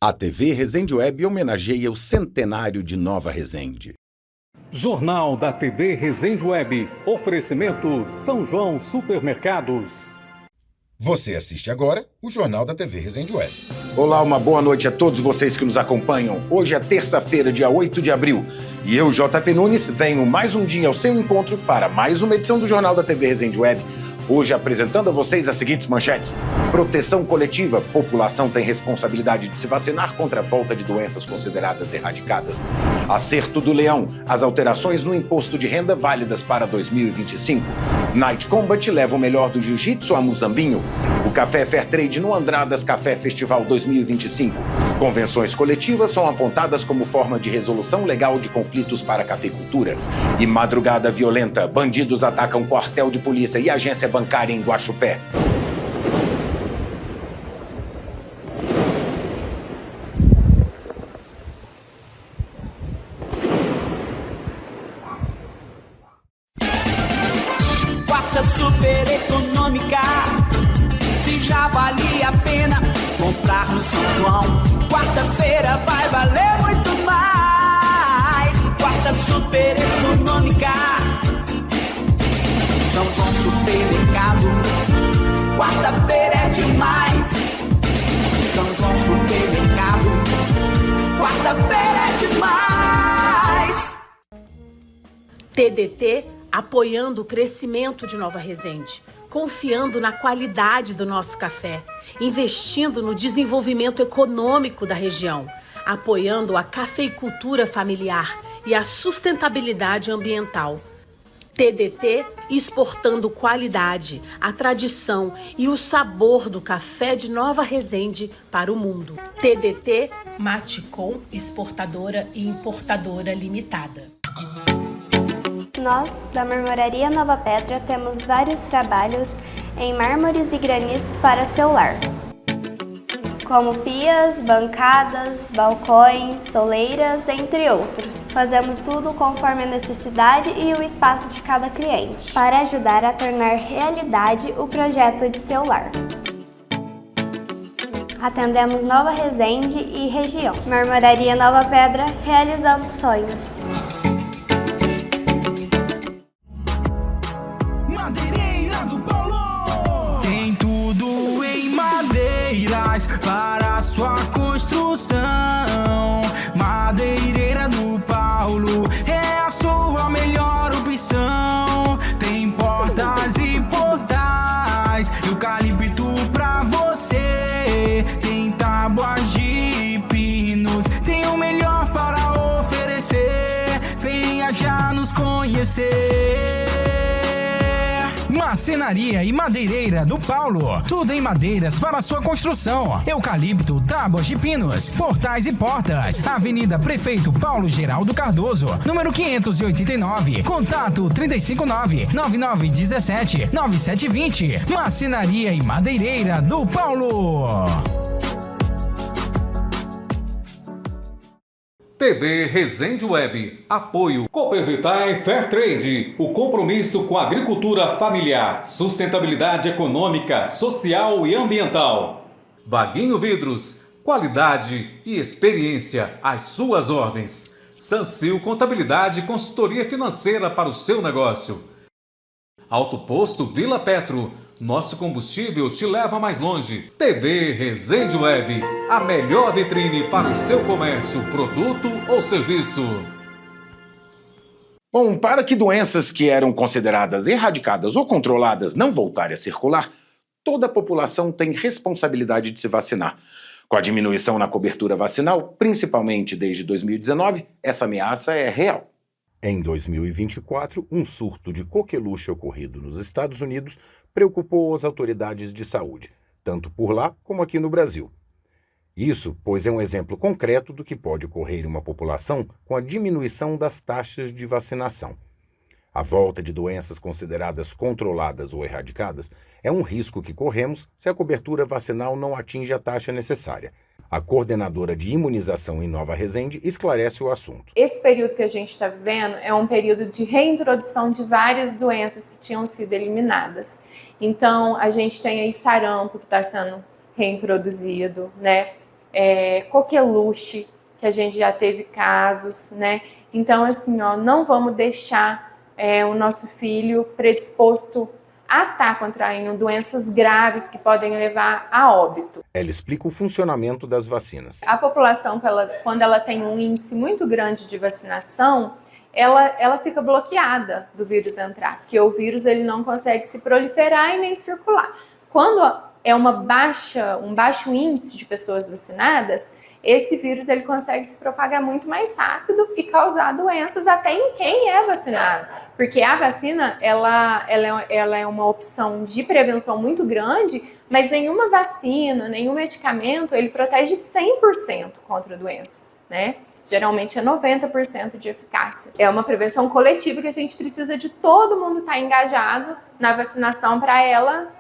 A TV Resende Web homenageia o centenário de Nova Resende. Jornal da TV Resende Web. Oferecimento São João Supermercados. Você assiste agora o Jornal da TV Resende Web. Olá, uma boa noite a todos vocês que nos acompanham. Hoje é terça-feira, dia 8 de abril. E eu, JP Nunes, venho mais um dia ao seu encontro para mais uma edição do Jornal da TV Resende Web. Hoje apresentando a vocês as seguintes manchetes. Proteção coletiva. População tem responsabilidade de se vacinar contra a volta de doenças consideradas erradicadas. Acerto do Leão. As alterações no imposto de renda válidas para 2025. Night Combat leva o melhor do jiu-jitsu a Muzambinho. O Café Fairtrade no Andradas Café Festival 2025. Convenções coletivas são apontadas como forma de resolução legal de conflitos para a cafeicultura. E madrugada violenta. Bandidos atacam quartel de polícia e agência bancária em Guaxupé. Quarta super econômica, se já valia a pena comprar no São João, quarta-feira vai valer muito mais. Quarta super econômica, São João Supermercado, quarta-feira é demais. São João Supermercado, quarta-feira é demais. TDT apoiando o crescimento de Nova Resende, confiando na qualidade do nosso café, investindo no desenvolvimento econômico da região, apoiando a cafeicultura familiar e a sustentabilidade ambiental. TDT exportando qualidade, a tradição e o sabor do café de Nova Resende para o mundo. TDT Maticom Exportadora e Importadora Limitada. Nós, da Marmoraria Nova Pedra, temos vários trabalhos em mármores e granitos para seu lar, como pias, bancadas, balcões, soleiras, entre outros. Fazemos tudo conforme a necessidade e o espaço de cada cliente, para ajudar a tornar realidade o projeto de seu lar. Atendemos Nova Resende e região. Marmoraria Nova Pedra, realizando sonhos. Madeireira do Paulo Tem tudo em madeiras para sua construção. Madeireira do Paulo é a sua melhor opção. Tem portas e portais, eucalipto pra você. Tem tábuas de pinos, tem o melhor para oferecer. Venha já nos conhecer. Marcenaria e Madeireira do Paulo. Tudo em madeiras para sua construção. Eucalipto, tábuas de pinos, portais e portas. Avenida Prefeito Paulo Geraldo Cardoso, número 589. Contato 359-9917-9720. Marcenaria e Madeireira do Paulo. TV Resende Web. Apoio Coopervitae Fairtrade. O compromisso com a agricultura familiar, sustentabilidade econômica, social e ambiental. Vaguinho Vidros. Qualidade e experiência às suas ordens. Sancil Contabilidade e Consultoria Financeira para o seu negócio. Alto Posto Vila Petro. Nosso combustível te leva mais longe. TV Resende Web, a melhor vitrine para o seu comércio, produto ou serviço. Bom, para que doenças que eram consideradas erradicadas ou controladas não voltarem a circular, toda a população tem responsabilidade de se vacinar. Com a diminuição na cobertura vacinal, principalmente desde 2019, essa ameaça é real. Em 2024, um surto de coqueluche ocorrido nos Estados Unidos preocupou as autoridades de saúde, tanto por lá como aqui no Brasil. Isso, pois, é um exemplo concreto do que pode ocorrer em uma população com a diminuição das taxas de vacinação. A volta de doenças consideradas controladas ou erradicadas é um risco que corremos se a cobertura vacinal não atinge a taxa necessária. A coordenadora de imunização em Nova Resende esclarece o assunto. Esse período que a gente está vivendo é um período de reintrodução de várias doenças que tinham sido eliminadas. Então, a gente tem aí sarampo que está sendo reintroduzido, né? coqueluche, que a gente já teve casos, né? Então, assim, não vamos deixar o nosso filho predisposto a estar contraindo doenças graves que podem levar a óbito. Ela explica o funcionamento das vacinas. A população, quando ela tem um índice muito grande de vacinação, ela fica bloqueada do vírus entrar, porque o vírus ele não consegue se proliferar e nem circular. Quando é um baixo índice de pessoas vacinadas, esse vírus ele consegue se propagar muito mais rápido e causar doenças até em quem é vacinado. Porque a vacina ela é uma opção de prevenção muito grande, mas nenhuma vacina, nenhum medicamento, ele protege 100% contra a doença, né? Geralmente é 90% de eficácia. É uma prevenção coletiva que a gente precisa de todo mundo estar engajado na vacinação para ela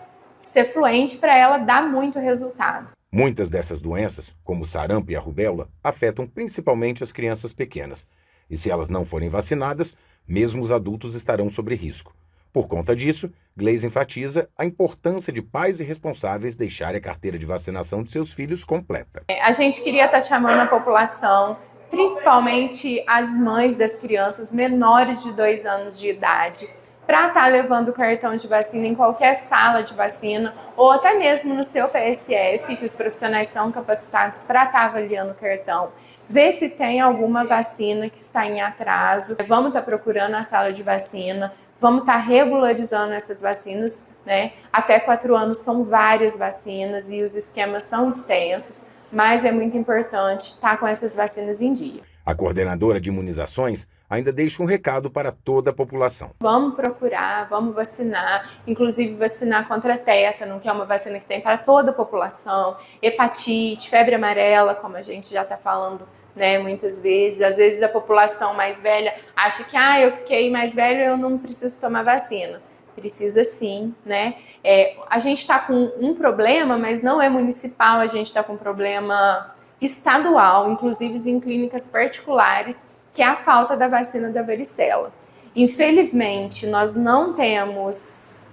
ser fluente, para ela dar muito resultado. Muitas dessas doenças, como o sarampo e a rubéola, afetam principalmente as crianças pequenas. E se elas não forem vacinadas, mesmo os adultos estarão sob risco. Por conta disso, Gleise enfatiza a importância de pais e responsáveis deixarem a carteira de vacinação de seus filhos completa. A gente queria estar chamando a população, principalmente as mães das crianças menores de 2 anos de idade, para estar levando o cartão de vacina em qualquer sala de vacina ou até mesmo no seu PSF, que os profissionais são capacitados para estar avaliando o cartão. Ver se tem alguma vacina que está em atraso. Vamos estar procurando a sala de vacina, vamos estar regularizando essas vacinas, né? Até 4 anos são várias vacinas e os esquemas são extensos, mas é muito importante estar com essas vacinas em dia. A coordenadora de imunizações ainda deixa um recado para toda a população. Vamos procurar, vamos vacinar, inclusive vacinar contra tétano, que é uma vacina que tem para toda a população, hepatite, febre amarela, como a gente já está falando, né, muitas vezes. Às vezes a população mais velha acha que eu fiquei mais velho, eu não preciso tomar vacina. Precisa sim, né? A gente está com um problema, mas não é municipal, a gente está com um problema estadual, inclusive em clínicas particulares, que é a falta da vacina da varicela. Infelizmente, nós não temos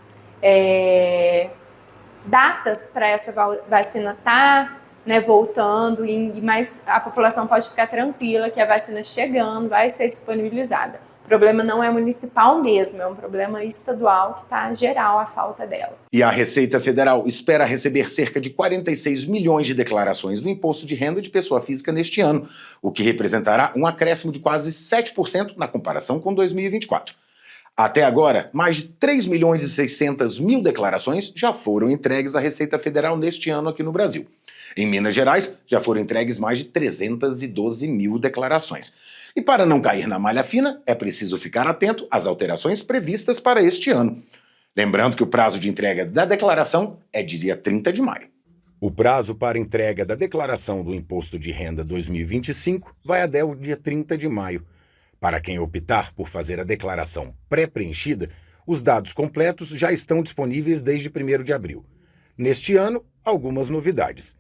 datas para essa vacina estar voltando, mas a população pode ficar tranquila que a vacina chegando vai ser disponibilizada. O problema não é municipal mesmo, é um problema estadual que está geral a falta dela. E a Receita Federal espera receber cerca de 46 milhões de declarações do Imposto de Renda de Pessoa Física neste ano, o que representará um acréscimo de quase 7% na comparação com 2024. Até agora, mais de 3 milhões e 600 mil declarações já foram entregues à Receita Federal neste ano aqui no Brasil. Em Minas Gerais, já foram entregues mais de 312 mil declarações. E para não cair na malha fina, é preciso ficar atento às alterações previstas para este ano. Lembrando que o prazo de entrega da declaração é de dia 30 de maio. O prazo para entrega da declaração do Imposto de Renda 2025 vai até o dia 30 de maio. Para quem optar por fazer a declaração pré-preenchida, os dados completos já estão disponíveis desde 1º de abril. Neste ano, algumas novidades.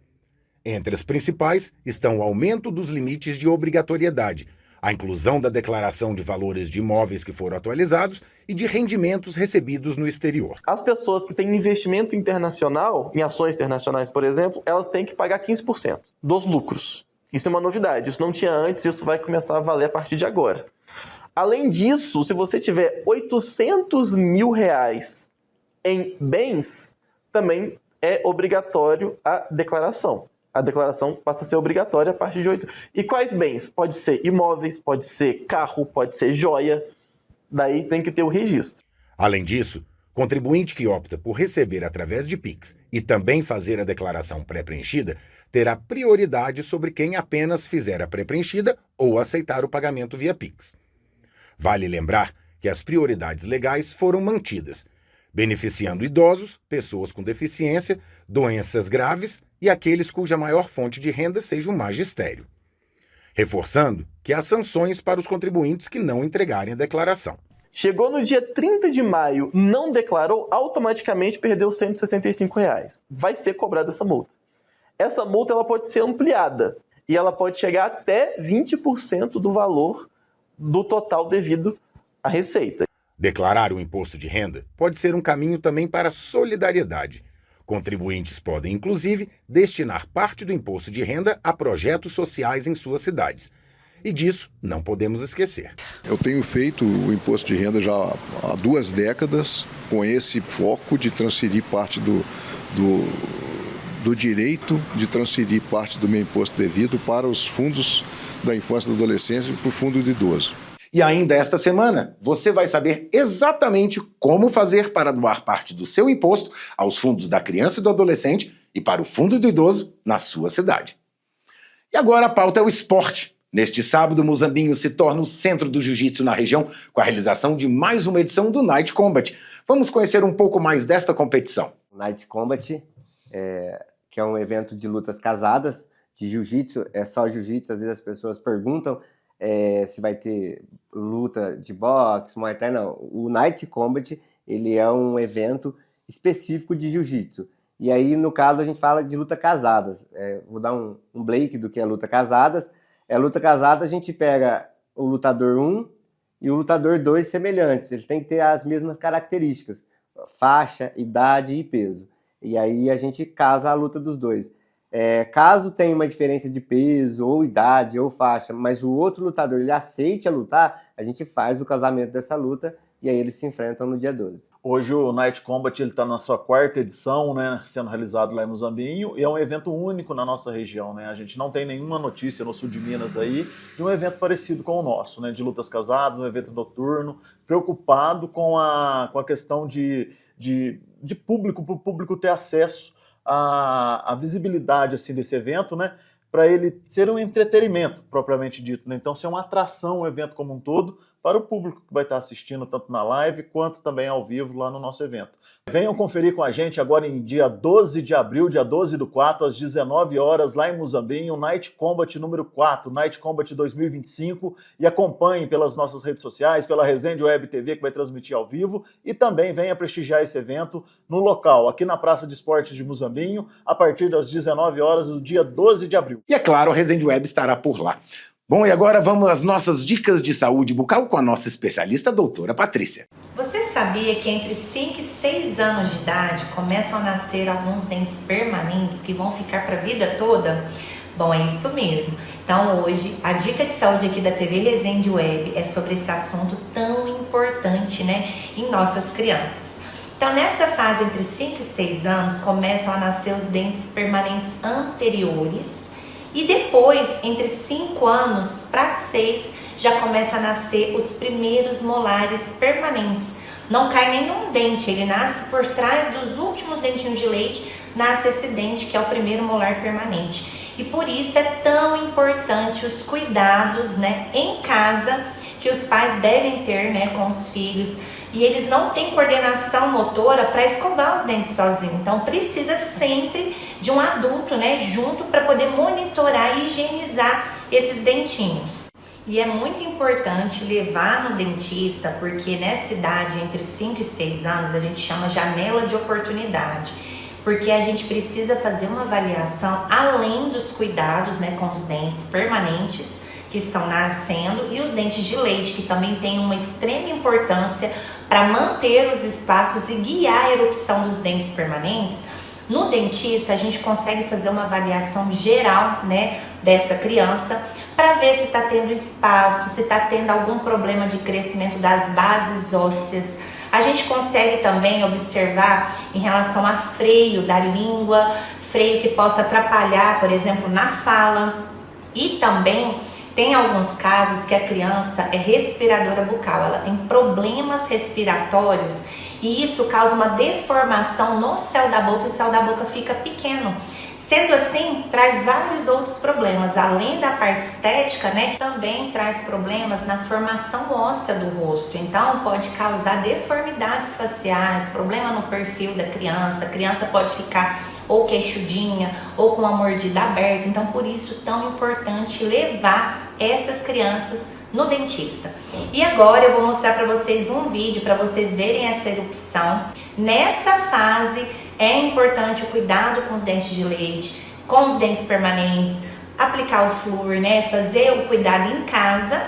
Entre as principais estão o aumento dos limites de obrigatoriedade, a inclusão da declaração de valores de imóveis que foram atualizados e de rendimentos recebidos no exterior. As pessoas que têm investimento internacional, em ações internacionais, por exemplo, elas têm que pagar 15% dos lucros. Isso é uma novidade, isso não tinha antes, isso vai começar a valer a partir de agora. Além disso, se você tiver 800 mil reais em bens, também é obrigatório a declaração. A declaração passa a ser obrigatória a partir de 8. E quais bens? Pode ser imóveis, pode ser carro, pode ser joia. Daí tem que ter o registro. Além disso, contribuinte que opta por receber através de Pix e também fazer a declaração pré-preenchida terá prioridade sobre quem apenas fizer a pré-preenchida ou aceitar o pagamento via Pix. Vale lembrar que as prioridades legais foram mantidas, beneficiando idosos, pessoas com deficiência, doenças graves e aqueles cuja maior fonte de renda seja o magistério. Reforçando que há sanções para os contribuintes que não entregarem a declaração. Chegou no dia 30 de maio, não declarou, automaticamente perdeu R$ 165. Vai ser cobrada essa multa. Essa multa ela pode ser ampliada e ela pode chegar até 20% do valor do total devido à Receita. Declarar o imposto de renda pode ser um caminho também para a solidariedade. Contribuintes podem, inclusive, destinar parte do imposto de renda a projetos sociais em suas cidades. E disso não podemos esquecer. Eu tenho feito o imposto de renda já há 2 décadas com esse foco de transferir parte do direito de transferir parte do meu imposto devido para os fundos da infância e da adolescência e para o fundo do idoso. E ainda esta semana, você vai saber exatamente como fazer para doar parte do seu imposto aos fundos da criança e do adolescente e para o fundo do idoso na sua cidade. E agora a pauta é o esporte. Neste sábado, Muzambinho se torna o centro do jiu-jitsu na região com a realização de mais uma edição do Night Combat. Vamos conhecer um pouco mais desta competição. Night Combat, que é um evento de lutas casadas, de jiu-jitsu, é só jiu-jitsu, às vezes as pessoas perguntam se vai ter luta de boxe, muay thai, não. O Night Combat, ele é um evento específico de jiu-jitsu. E aí, no caso, a gente fala de luta casadas. Vou dar um break do que é luta casadas. Luta casada, a gente pega o lutador 1 e o lutador 2 semelhantes. Eles têm que ter as mesmas características, faixa, idade e peso. E aí a gente casa a luta dos dois. Caso tenha uma diferença de peso, ou idade, ou faixa, mas o outro lutador ele aceite a lutar, a gente faz o casamento dessa luta e aí eles se enfrentam no dia 12. Hoje o Night Combat está na sua 4ª edição, né, sendo realizado lá em Muzambinho, e é um evento único na nossa região. Né? A gente não tem nenhuma notícia no sul de Minas aí de um evento parecido com o nosso, né, de lutas casadas, um evento noturno, preocupado com a questão de público, para o público ter acesso à visibilidade assim, desse evento, né, para ele ser um entretenimento propriamente dito. Né? Então ser uma atração, um evento como um todo, para o público que vai estar assistindo tanto na live quanto também ao vivo lá no nosso evento. Venham conferir com a gente agora em dia 12 de abril, dia 12/4, às 19 horas, lá em Muzambinho, Night Combat número 4, Night Combat 2025, e acompanhem pelas nossas redes sociais, pela Resende Web TV, que vai transmitir ao vivo, e também venha prestigiar esse evento no local, aqui na Praça de Esportes de Muzambinho, a partir das 19 horas do dia 12 de abril. E é claro, a Resende Web estará por lá. Bom, e agora vamos às nossas dicas de saúde bucal com a nossa especialista, a doutora Patrícia. Você sabia que entre 5 e 6 anos de idade começam a nascer alguns dentes permanentes que vão ficar para a vida toda? Bom, é isso mesmo. Então hoje, a dica de saúde aqui da TV Resende Web é sobre esse assunto tão importante, né, em nossas crianças. Então nessa fase entre 5 e 6 anos começam a nascer os dentes permanentes anteriores. E depois, entre 5 anos para 6, já começa a nascer os primeiros molares permanentes. Não cai nenhum dente, ele nasce por trás dos últimos dentinhos de leite, nasce esse dente que é o primeiro molar permanente. E por isso é tão importante os cuidados, né, em casa, que os pais devem ter, né, com os filhos. E eles não têm coordenação motora para escovar os dentes sozinhos. Então precisa sempre de um adulto, né, junto para poder monitorar e higienizar esses dentinhos. E é muito importante levar no dentista, porque nessa idade, entre 5 e 6 anos, a gente chama janela de oportunidade. Porque a gente precisa fazer uma avaliação além dos cuidados, né, com os dentes permanentes que estão nascendo e os dentes de leite, que também têm uma extrema importância para manter os espaços e guiar a erupção dos dentes permanentes. No dentista, a gente consegue fazer uma avaliação geral, né, dessa criança para ver se está tendo espaço, se está tendo algum problema de crescimento das bases ósseas. A gente consegue também observar em relação a freio da língua, freio que possa atrapalhar, por exemplo, na fala. E também tem alguns casos que a criança é respiradora bucal, ela tem problemas respiratórios e isso causa uma deformação no céu da boca, o céu da boca fica pequeno. Sendo assim, traz vários outros problemas, além da parte estética, né? Também traz problemas na formação óssea do rosto. Então, pode causar deformidades faciais, problema no perfil da criança. A criança pode ficar ou queixudinha, ou com a mordida aberta. Então, por isso, tão importante levar essas crianças no dentista. E agora eu vou mostrar para vocês um vídeo para vocês verem essa erupção. Nessa fase, é importante o cuidado com os dentes de leite, com os dentes permanentes, aplicar o flúor, né? Fazer o cuidado em casa.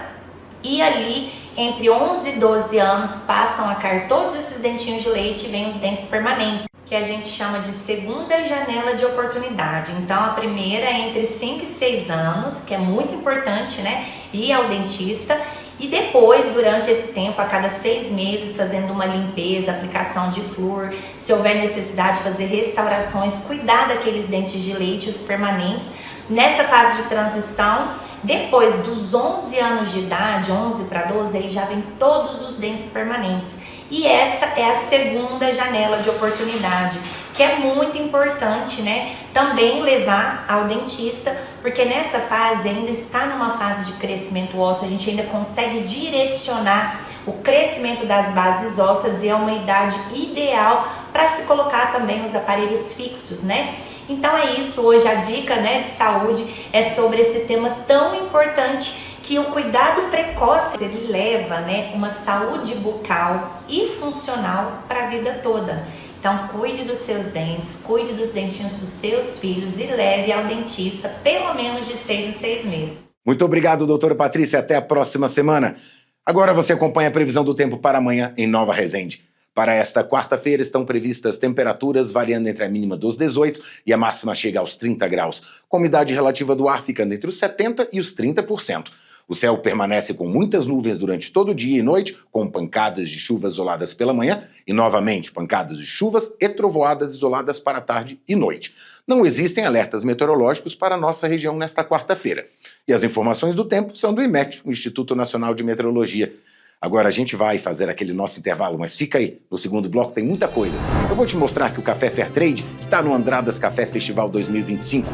E ali, entre 11 e 12 anos, passam a cair todos esses dentinhos de leite e vem os dentes permanentes, que que a gente chama de segunda janela de oportunidade. Então, a primeira é entre 5 e 6 anos, que é muito importante, né? Ir ao dentista. E depois, durante esse tempo, a cada 6 meses, fazendo uma limpeza, aplicação de flúor, se houver necessidade de fazer restaurações, cuidar daqueles dentes de leite, os permanentes. Nessa fase de transição, depois dos 11 anos de idade, 11 para 12, aí já vem todos os dentes permanentes. E essa é a segunda janela de oportunidade, que é muito importante, né? Também levar ao dentista, porque nessa fase ainda está numa fase de crescimento ósseo, a gente ainda consegue direcionar o crescimento das bases ósseas e é uma idade ideal para se colocar também os aparelhos fixos, né? Então é isso, hoje a dica, né, de saúde é sobre esse tema tão importante, que o cuidado precoce, ele leva, né, uma saúde bucal e funcional para a vida toda. Então cuide dos seus dentes, cuide dos dentinhos dos seus filhos e leve ao dentista pelo menos de 6 em 6 meses. Muito obrigado, doutora Patrícia. Até a próxima semana. Agora você acompanha a previsão do tempo para amanhã em Nova Resende. Para esta quarta-feira estão previstas temperaturas variando entre a mínima dos 18 e a máxima chega aos 30 graus, com a umidade relativa do ar ficando entre os 70% e os 30%. O céu permanece com muitas nuvens durante todo o dia e noite, com pancadas de chuvas isoladas pela manhã e, novamente, pancadas de chuvas e trovoadas isoladas para a tarde e noite. Não existem alertas meteorológicos para a nossa região nesta quarta-feira. E as informações do tempo são do IMET, o Instituto Nacional de Meteorologia. Agora a gente vai fazer aquele nosso intervalo, mas fica aí, no segundo bloco tem muita coisa. Eu vou te mostrar que o Café Fairtrade está no Andradas Café Festival 2025.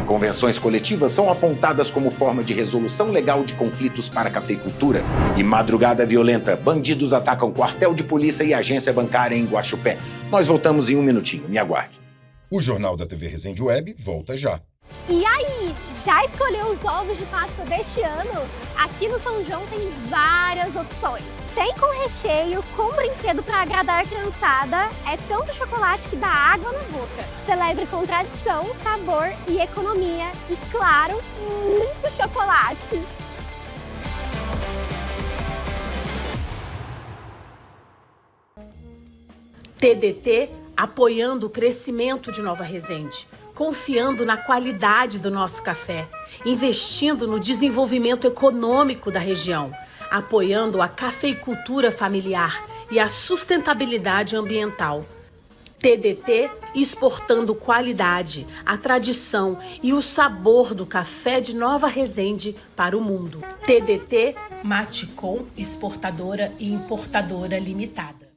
Convenções coletivas são apontadas como forma de resolução legal de conflitos para a cafeicultura. E madrugada violenta, bandidos atacam quartel de polícia e agência bancária em Guaxupé. Nós voltamos em um minutinho, me aguarde. O Jornal da TV Resende Web volta já. E aí, já escolheu os ovos de Páscoa deste ano? Aqui no São João tem várias opções. Tem com recheio, com brinquedo para agradar a criançada, é tanto chocolate que dá água na boca. Celebre com tradição, sabor e economia e, claro, muito chocolate. TDT apoiando o crescimento de Nova Resende, confiando na qualidade do nosso café, investindo no desenvolvimento econômico da região, apoiando a cafeicultura familiar e a sustentabilidade ambiental. TDT exportando qualidade, a tradição e o sabor do café de Nova Resende para o mundo. TDT Maticom, exportadora e importadora limitada.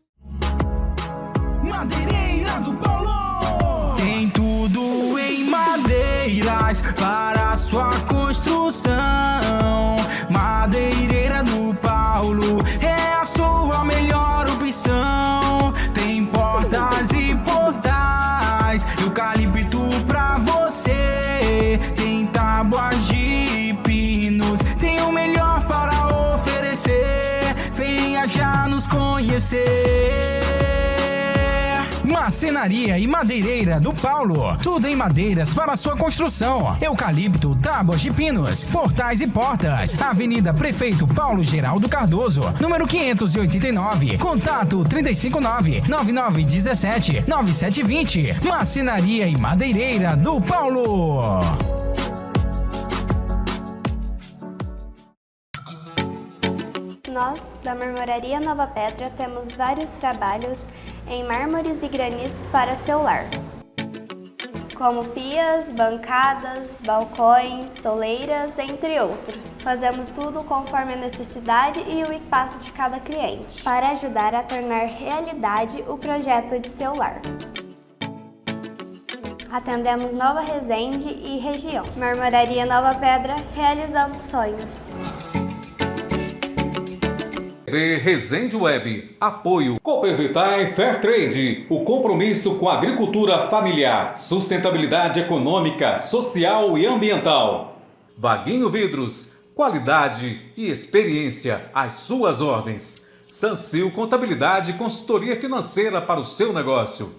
Madeireira do Paulo! Tem tudo em madeiras para sua construção. Madeireira do Paulo é a sua melhor opção. Tem portas e portais, eucalipto pra você. Tem tábuas de pinos, tem o melhor para oferecer. Venha já nos conhecer. Marcenaria e Madeireira do Paulo. Tudo em madeiras para sua construção. Eucalipto, tábuas de pinos, portais e portas. Avenida Prefeito Paulo Geraldo Cardoso, número 589. Contato 359-9917-9720. Marcenaria e Madeireira do Paulo. Nós, da Marmoraria Nova Pedra, temos vários trabalhos em mármores e granitos para seu lar, como pias, bancadas, balcões, soleiras, entre outros. Fazemos tudo conforme a necessidade e o espaço de cada cliente, para ajudar a tornar realidade o projeto de seu lar. Atendemos Nova Resende e região. Marmoraria Nova Pedra, realizando sonhos. TV Resende Web, apoio Coopervitar Fairtrade, o compromisso com a agricultura familiar, sustentabilidade econômica, social e ambiental. Vaguinho Vidros, qualidade e experiência às suas ordens. Sancil Contabilidade e Consultoria Financeira para o seu negócio.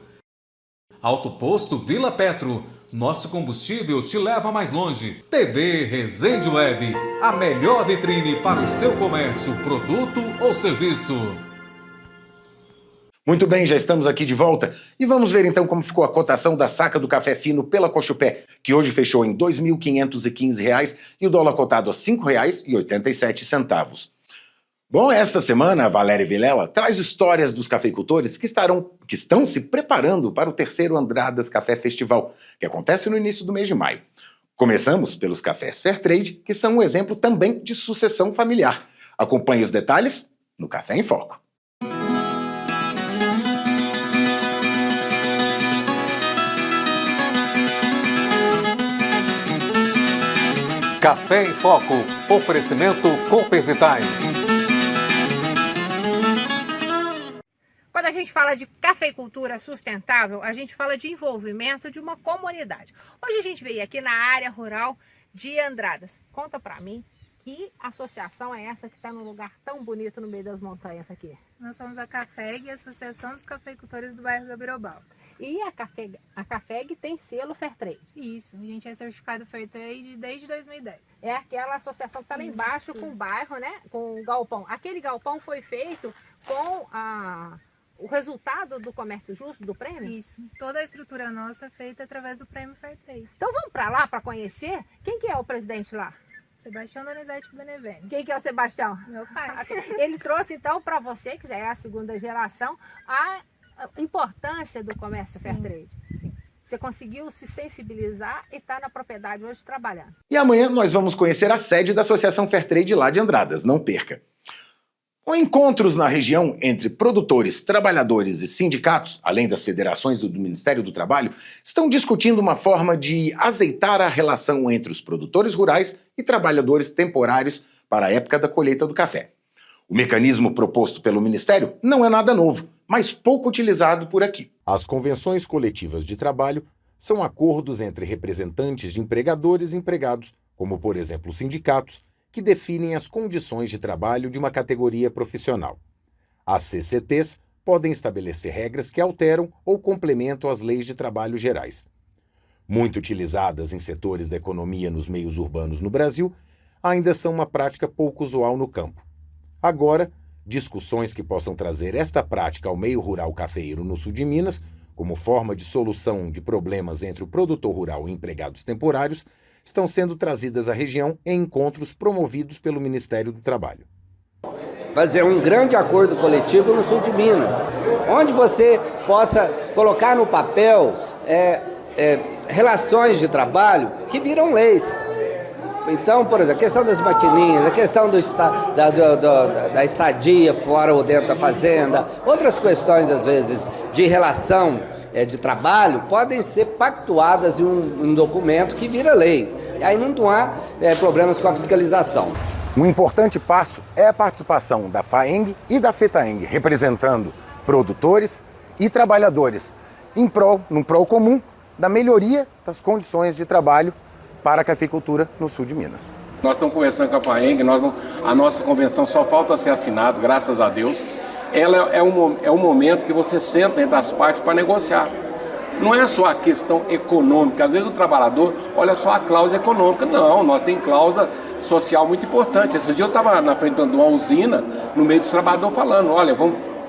Alto Posto Vila Petro, nosso combustível te leva mais longe. TV Resende Web, a melhor vitrine para o seu comércio, produto ou serviço. Muito bem, já estamos aqui de volta e vamos ver então como ficou a cotação da saca do café fino pela Cochupé, que hoje fechou em R$ 2.515 e o dólar cotado a R$ 5,87. Bom, esta semana a Valéria Vilela traz histórias dos cafeicultores que estão se preparando para o terceiro Andradas Café Festival, que acontece no início do mês de maio. Começamos pelos cafés Fairtrade, que são um exemplo também de sucessão familiar. Acompanhe os detalhes no Café em Foco. Café em Foco. Oferecimento Coopervitae. Quando a gente fala de cafeicultura sustentável, a gente fala de envolvimento de uma comunidade. Hoje a gente veio aqui na área rural de Andradas. Conta pra mim, que associação é essa que está num lugar tão bonito no meio das montanhas aqui? Nós somos a CAFEG, Associação dos Cafeicultores do Bairro Gabirobal. E a CAFEG tem selo Fairtrade? Isso, a gente é certificado Fairtrade desde 2010. É aquela associação que está lá embaixo com o bairro, né? Com o galpão. Aquele galpão foi feito com o resultado do comércio justo, do prêmio? Isso, toda a estrutura nossa é feita através do prêmio Fairtrade. Então vamos para lá para conhecer? Quem que é o presidente lá? Sebastião Donizete Beneveni. Quem que é o Sebastião? Meu pai. Ele trouxe então para você, que já é a segunda geração, a importância do comércio Fairtrade. Sim. Você conseguiu se sensibilizar e está na propriedade hoje trabalhando. E amanhã nós vamos conhecer a sede da Associação Fairtrade lá de Andradas, não perca. Encontros na região entre produtores, trabalhadores e sindicatos, além das federações do Ministério do Trabalho, estão discutindo uma forma de azeitar a relação entre os produtores rurais e trabalhadores temporários para a época da colheita do café. O mecanismo proposto pelo Ministério não é nada novo, mas pouco utilizado por aqui. As convenções coletivas de trabalho são acordos entre representantes de empregadores e empregados, como por exemplo os sindicatos, que definem as condições de trabalho de uma categoria profissional. As CCTs podem estabelecer regras que alteram ou complementam as leis de trabalho gerais. Muito utilizadas em setores da economia nos meios urbanos no Brasil, ainda são uma prática pouco usual no campo. Agora, discussões que possam trazer esta prática ao meio rural cafeeiro no sul de Minas, como forma de solução de problemas entre o produtor rural e empregados temporários, estão sendo trazidas à região em encontros promovidos pelo Ministério do Trabalho. Fazer um grande acordo coletivo no sul de Minas, onde você possa colocar no papel relações de trabalho que viram leis. Então, por exemplo, a questão das maquininhas, a questão da estadia fora ou dentro da fazenda, outras questões, às vezes, de relação de trabalho, podem ser pactuadas em um documento que vira lei. E aí não há problemas com a fiscalização. Um importante passo é a participação da FAENG e da FETAENG, representando produtores e trabalhadores, num prol comum da melhoria das condições de trabalho para a cafeicultura no sul de Minas. Nós estamos conversando com a FAENG, a nossa convenção só falta ser assinada, graças a Deus. Ela é um momento que você senta entre as partes para negociar. Não é só a questão econômica, às vezes o trabalhador olha só a cláusula econômica. Não, nós temos cláusula social muito importante. Esse dia eu estava na frente de uma usina, no meio dos trabalhadores, falando, olha,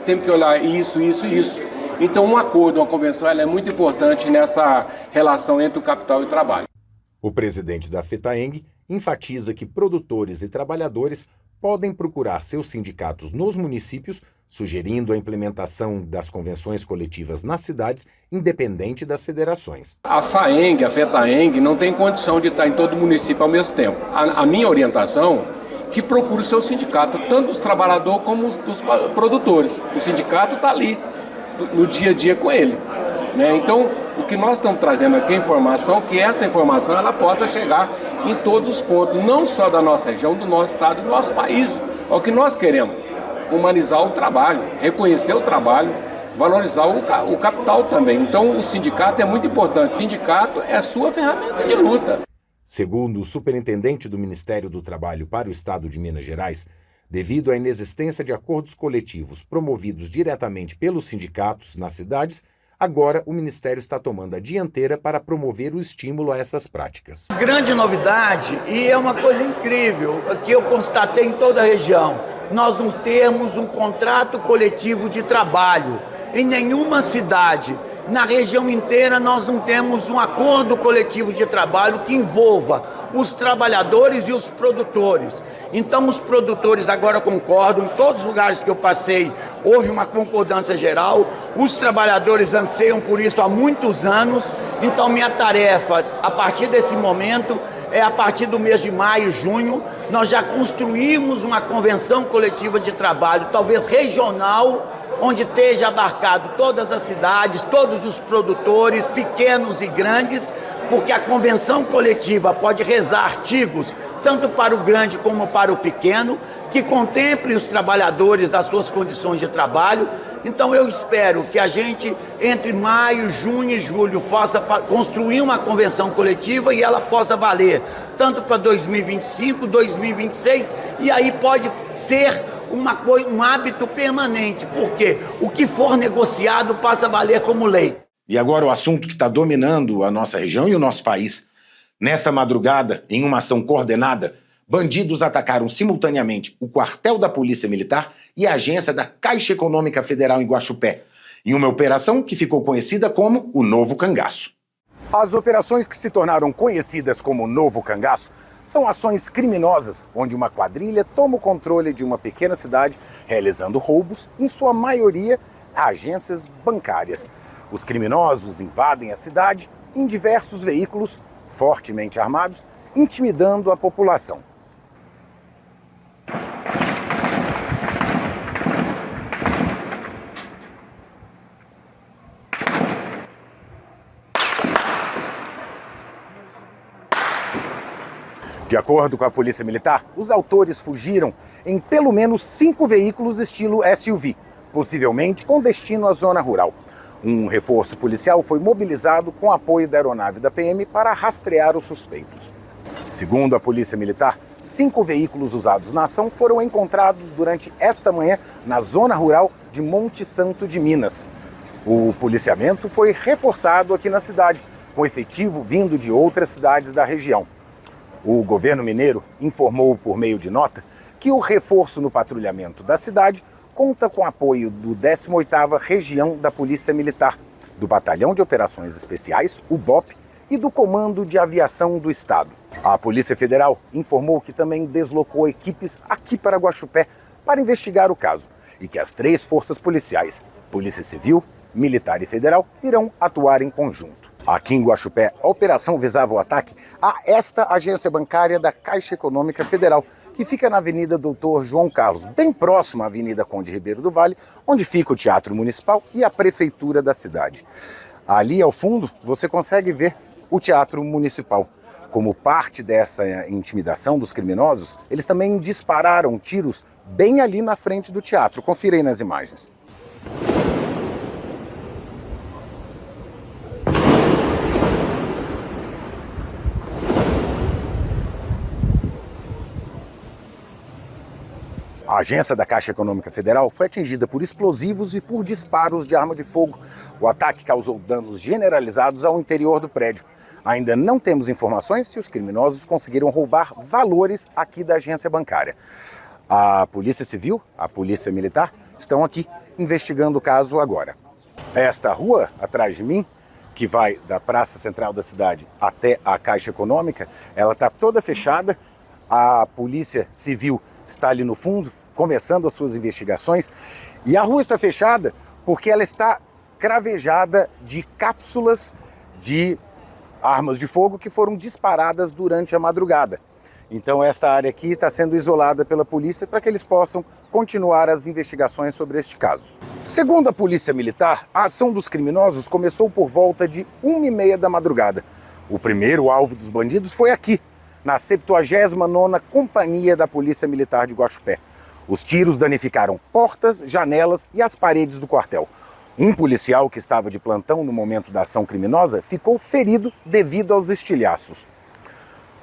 temos que olhar isso, isso e isso. Então um acordo, uma convenção, ela é muito importante nessa relação entre o capital e o trabalho. O presidente da FETAENG enfatiza que produtores e trabalhadores podem procurar seus sindicatos nos municípios, sugerindo a implementação das convenções coletivas nas cidades, independente das federações. A FAENG, a FETAENG, não tem condição de estar em todo município ao mesmo tempo. A minha orientação é que procure o seu sindicato, tanto dos trabalhadores como dos produtores. O sindicato está ali, no dia a dia com ele. Então, o que nós estamos trazendo aqui é informação, que essa informação ela possa chegar em todos os pontos, não só da nossa região, do nosso estado, do nosso país. É o que nós queremos, humanizar o trabalho, reconhecer o trabalho, valorizar o capital também. Então, o sindicato é muito importante. O sindicato é a sua ferramenta de luta. Segundo o superintendente do Ministério do Trabalho para o Estado de Minas Gerais, devido à inexistência de acordos coletivos promovidos diretamente pelos sindicatos nas cidades, agora o Ministério está tomando a dianteira para promover o estímulo a essas práticas. Grande novidade, e é uma coisa incrível, que eu constatei em toda a região, nós não temos um contrato coletivo de trabalho. Em nenhuma cidade, na região inteira, nós não temos um acordo coletivo de trabalho que envolva os trabalhadores e os produtores. Então, os produtores agora concordam, em todos os lugares que eu passei, houve uma concordância geral, os trabalhadores anseiam por isso há muitos anos. Então, minha tarefa, a partir desse momento, é a partir do mês de maio, junho, nós já construímos uma convenção coletiva de trabalho, talvez regional, onde esteja abarcado todas as cidades, todos os produtores, pequenos e grandes, porque a convenção coletiva pode rezar artigos, tanto para o grande como para o pequeno, que contemple os trabalhadores, as suas condições de trabalho. Então eu espero que a gente, entre maio, junho e julho, possa construir uma convenção coletiva e ela possa valer tanto para 2025, 2026, e aí pode ser um hábito permanente, porque o que for negociado passa a valer como lei. E agora o assunto que está dominando a nossa região e o nosso país. Nesta madrugada, em uma ação coordenada, bandidos atacaram simultaneamente o quartel da Polícia Militar e a agência da Caixa Econômica Federal em Guaxupé, em uma operação que ficou conhecida como o Novo Cangaço. As operações que se tornaram conhecidas como o Novo Cangaço são ações criminosas, onde uma quadrilha toma o controle de uma pequena cidade, realizando roubos, em sua maioria, a agências bancárias. Os criminosos invadem a cidade em diversos veículos, fortemente armados, intimidando a população. De acordo com a Polícia Militar, os autores fugiram em pelo menos 5 veículos estilo SUV, possivelmente com destino à zona rural. Um reforço policial foi mobilizado com apoio da aeronave da PM para rastrear os suspeitos. Segundo a Polícia Militar, 5 veículos usados na ação foram encontrados durante esta manhã na zona rural de Monte Santo de Minas. O policiamento foi reforçado aqui na cidade, com efetivo vindo de outras cidades da região. O governo mineiro informou por meio de nota que o reforço no patrulhamento da cidade conta com apoio do 18ª Região da Polícia Militar, do Batalhão de Operações Especiais, o BOP, e do Comando de Aviação do Estado. A Polícia Federal informou que também deslocou equipes aqui para Guaxupé para investigar o caso e que as 3 forças policiais, Polícia Civil, Militar e Federal, irão atuar em conjunto. Aqui em Guaxupé, a operação visava o ataque a esta agência bancária da Caixa Econômica Federal, que fica na Avenida Doutor João Carlos, bem próximo à Avenida Conde Ribeiro do Vale, onde fica o Teatro Municipal e a Prefeitura da cidade. Ali ao fundo, você consegue ver o Teatro Municipal. Como parte dessa intimidação dos criminosos, eles também dispararam tiros bem ali na frente do teatro. Confira aí nas imagens. A agência da Caixa Econômica Federal foi atingida por explosivos e por disparos de arma de fogo. O ataque causou danos generalizados ao interior do prédio. Ainda não temos informações se os criminosos conseguiram roubar valores aqui da agência bancária. A Polícia Civil, a Polícia Militar, estão aqui investigando o caso agora. Esta rua, atrás de mim, que vai da Praça Central da cidade até a Caixa Econômica, ela está toda fechada. A Polícia Civil está ali no fundo, começando as suas investigações. E a rua está fechada porque ela está cravejada de cápsulas de armas de fogo que foram disparadas durante a madrugada. Então esta área aqui está sendo isolada pela polícia para que eles possam continuar as investigações sobre este caso. Segundo a Polícia Militar, a ação dos criminosos começou por volta de 1h30 da madrugada. O primeiro alvo dos bandidos foi aqui, na 79ª Companhia da Polícia Militar de Guaxupé. Os tiros danificaram portas, janelas e as paredes do quartel. Um policial que estava de plantão no momento da ação criminosa ficou ferido devido aos estilhaços.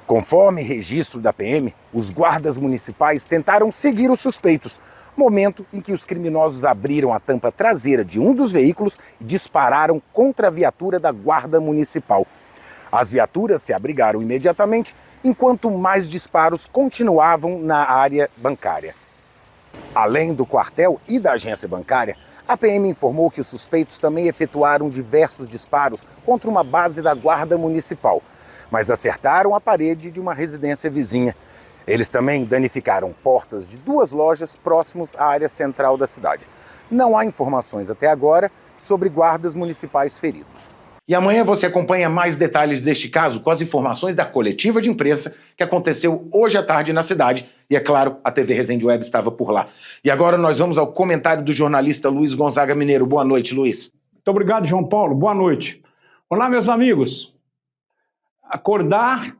Conforme registro da PM, os guardas municipais tentaram seguir os suspeitos, momento em que os criminosos abriram a tampa traseira de um dos veículos e dispararam contra a viatura da Guarda Municipal. As viaturas se abrigaram imediatamente, enquanto mais disparos continuavam na área bancária. Além do quartel e da agência bancária, a PM informou que os suspeitos também efetuaram diversos disparos contra uma base da Guarda Municipal, mas acertaram a parede de uma residência vizinha. Eles também danificaram portas de 2 lojas próximos à área central da cidade. Não há informações até agora sobre guardas municipais feridos. E amanhã você acompanha mais detalhes deste caso com as informações da coletiva de imprensa que aconteceu hoje à tarde na cidade. E é claro, a TV Resende Web estava por lá. E agora nós vamos ao comentário do jornalista Luiz Gonzaga Mineiro. Boa noite, Luiz. Muito obrigado, João Paulo. Boa noite. Olá, meus amigos. Acordar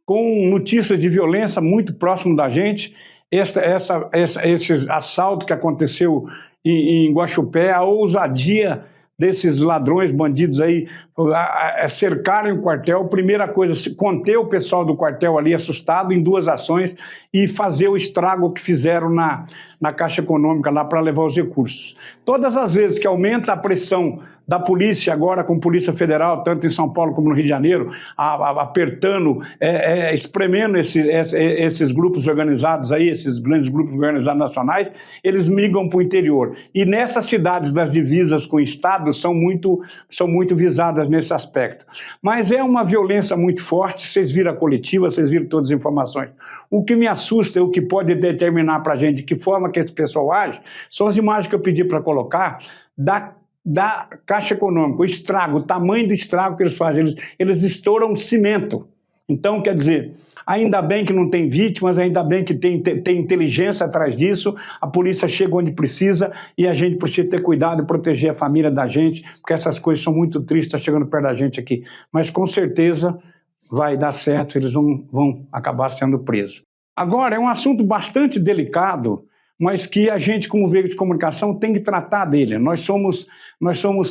com notícias de violência muito próximo da gente. Esse assalto que aconteceu em Guaxupé, a ousadia desses ladrões, bandidos aí, cercarem o quartel. Primeira coisa, conter o pessoal do quartel ali assustado em 2 ações e fazer o estrago que fizeram na Caixa Econômica lá para levar os recursos. Todas as vezes que aumenta a pressão da polícia, agora com Polícia Federal, tanto em São Paulo como no Rio de Janeiro, apertando, espremendo esses grupos organizados aí, esses grandes grupos organizados nacionais, eles migram para o interior. E nessas cidades das divisas com o Estado são muito visadas nesse aspecto. Mas é uma violência muito forte, vocês viram a coletiva, vocês viram todas as informações. O que me assusta, o que pode determinar para a gente de que forma que esse pessoal age, são as imagens que eu pedi para colocar da Caixa Econômica, o estrago, o tamanho do estrago que eles fazem, eles estouram cimento. Então, quer dizer, ainda bem que não tem vítimas, ainda bem que tem inteligência atrás disso, a polícia chega onde precisa e a gente precisa ter cuidado e proteger a família da gente, porque essas coisas são muito tristes, tá chegando perto da gente aqui. Mas com certeza vai dar certo, eles vão acabar sendo presos. Agora, é um assunto bastante delicado, mas que a gente, como veículo de comunicação, tem que tratar dele. Nós somos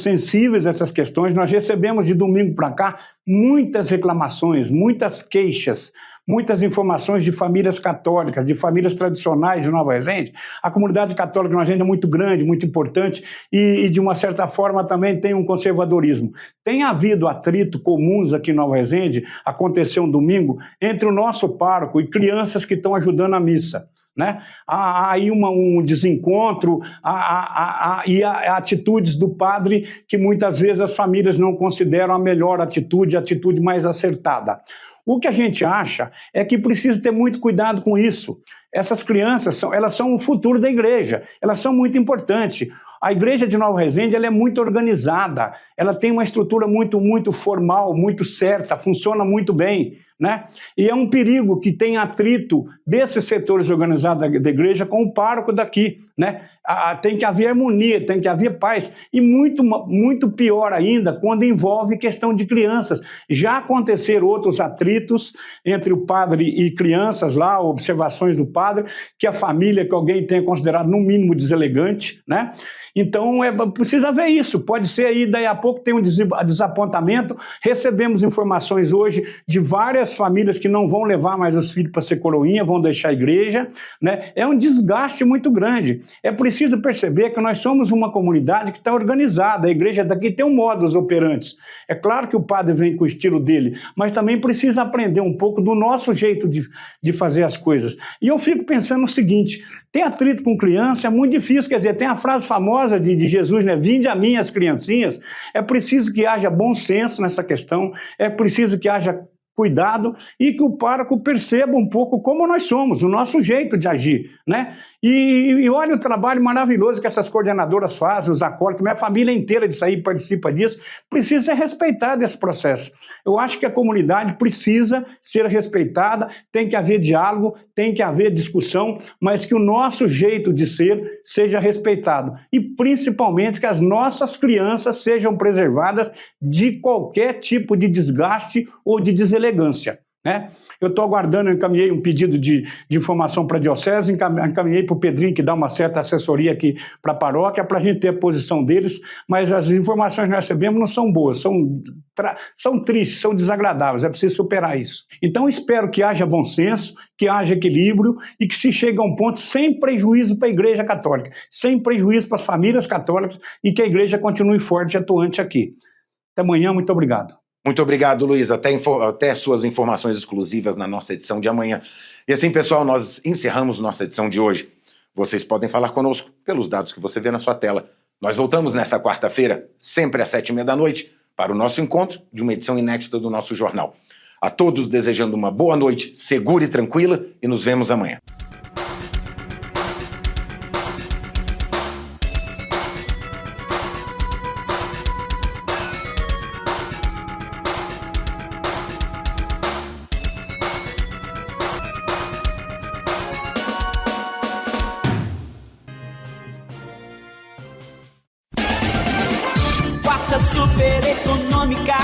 sensíveis a essas questões, nós recebemos de domingo para cá muitas reclamações, muitas queixas, muitas informações de famílias católicas, de famílias tradicionais de Nova Resende. A comunidade católica de Nova Resende é muito grande, muito importante e de uma certa forma também tem um conservadorismo. Tem havido atrito comuns aqui em Nova Resende, aconteceu um domingo, entre o nosso pároco e crianças que estão ajudando a missa. Né? Há aí um desencontro e atitudes do padre que muitas vezes as famílias não consideram a melhor atitude, a atitude mais acertada. O que a gente acha é que precisa ter muito cuidado com isso. Essas crianças, elas são o futuro da igreja, elas são muito importantes. A igreja de Nova Resende ela é muito organizada, ela tem uma estrutura muito formal, muito certa, funciona muito bem, né? E é um perigo que tem atrito desses setores organizados da igreja com o pároco daqui, né? Tem que haver harmonia, tem que haver paz. E muito pior ainda quando envolve questão de crianças. Já aconteceram outros atritos entre o padre e crianças lá, observações do padre, que a família, que alguém tenha considerado no mínimo deselegante, né? Então, precisa ver isso. Pode ser aí, daí a pouco tem um desapontamento. Recebemos informações hoje de várias famílias que não vão levar mais os filhos para ser coroinha, vão deixar a igreja, né? É um desgaste muito grande. É preciso perceber que nós somos uma comunidade que está organizada. A igreja daqui tem um modus operandi. É claro que o padre vem com o estilo dele, mas também precisa aprender um pouco do nosso jeito de fazer as coisas. E eu fico pensando o seguinte, ter atrito com criança é muito difícil, quer dizer, tem a frase famosa de Jesus, né? Vinde a mim as criancinhas. É preciso que haja bom senso nessa questão, é preciso que haja cuidado e que o pároco perceba um pouco como nós somos, o nosso jeito de agir, né? E olha o trabalho maravilhoso que essas coordenadoras fazem, os acólitos, minha família inteira disso aí participa disso, precisa ser respeitado esse processo. Eu acho que a comunidade precisa ser respeitada, tem que haver diálogo, tem que haver discussão, mas que o nosso jeito de ser seja respeitado. E principalmente que as nossas crianças sejam preservadas de qualquer tipo de desgaste ou de deselegância. Né? Eu estou aguardando, eu encaminhei um pedido de informação para a diocese, encaminhei para o Pedrinho, que dá uma certa assessoria aqui para a paróquia, para a gente ter a posição deles, mas as informações que nós recebemos não são boas, são tristes, são desagradáveis, é preciso superar isso. Então espero que haja bom senso, que haja equilíbrio e que se chegue a um ponto sem prejuízo para a Igreja Católica, sem prejuízo para as famílias católicas e que a Igreja continue forte e atuante aqui. Até amanhã, muito obrigado. Muito obrigado, Luiz. Até suas informações exclusivas na nossa edição de amanhã. E assim, pessoal, nós encerramos nossa edição de hoje. Vocês podem falar conosco pelos dados que você vê na sua tela. Nós voltamos nessa quarta-feira, sempre às 7h30, para o nosso encontro de uma edição inédita do nosso jornal. A todos desejando uma boa noite, segura e tranquila, e nos vemos amanhã. Quarta super econômica,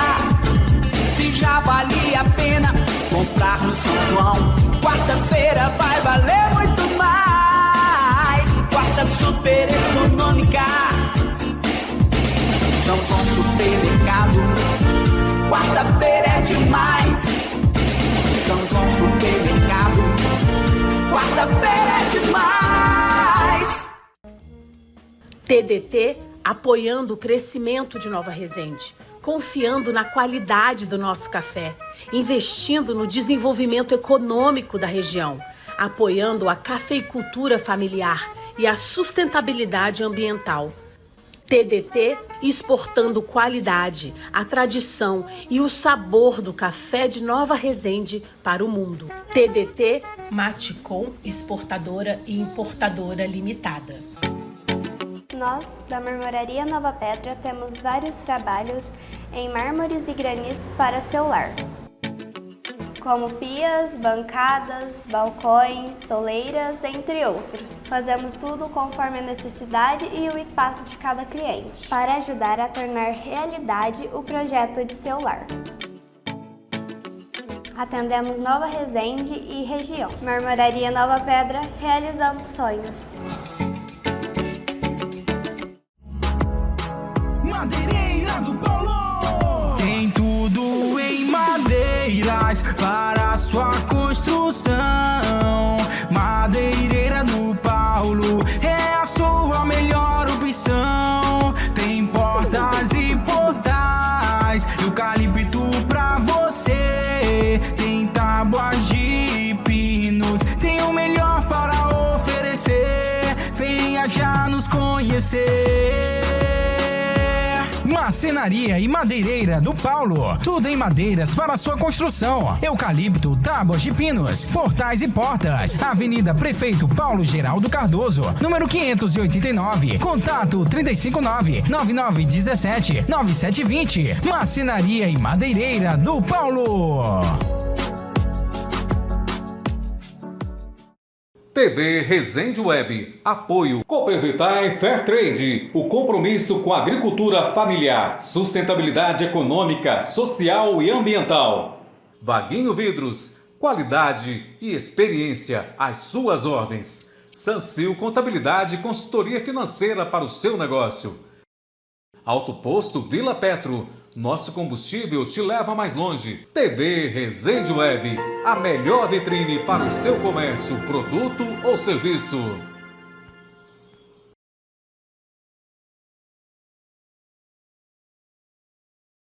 se já valia a pena comprar no São João, quarta-feira vai valer muito mais. Quarta super econômica, São João Supermercado, quarta-feira é demais. São João Supermercado, quarta-feira é demais. TDT apoiando o crescimento de Nova Resende, confiando na qualidade do nosso café, investindo no desenvolvimento econômico da região, apoiando a cafeicultura familiar e a sustentabilidade ambiental. TDT exportando qualidade, a tradição e o sabor do café de Nova Resende para o mundo. TDT Maticom Exportadora e Importadora Limitada. Nós, da Marmoraria Nova Pedra, temos vários trabalhos em mármores e granitos para seu lar, como pias, bancadas, balcões, soleiras, entre outros. Fazemos tudo conforme a necessidade e o espaço de cada cliente, para ajudar a tornar realidade o projeto de seu lar. Atendemos Nova Resende e região. Marmoraria Nova Pedra, realizando sonhos. Madeireira do Paulo! Tem tudo em madeiras para sua construção. Madeireira do Paulo é a sua melhor opção. Tem portas e portais, eucalipto pra você. Tem tábuas de pinos, tem o melhor para oferecer. Venha já nos conhecer. Marcenaria e Madeireira do Paulo. Tudo em madeiras para sua construção. Eucalipto, tábuas de pinos, portais e portas. Avenida Prefeito Paulo Geraldo Cardoso, número 589. Contato 359-9917-9720. Marcenaria e Madeireira do Paulo. TV Resende Web. Apoio Coopervitae Fair Trade. O compromisso com a agricultura familiar, sustentabilidade econômica, social e ambiental. Vaguinho Vidros. Qualidade e experiência às suas ordens. Sancil Contabilidade e Consultoria Financeira para o seu negócio. Alto Posto Vila Petro. Nosso combustível te leva mais longe. TV Resende Web, a melhor vitrine para o seu comércio, produto ou serviço.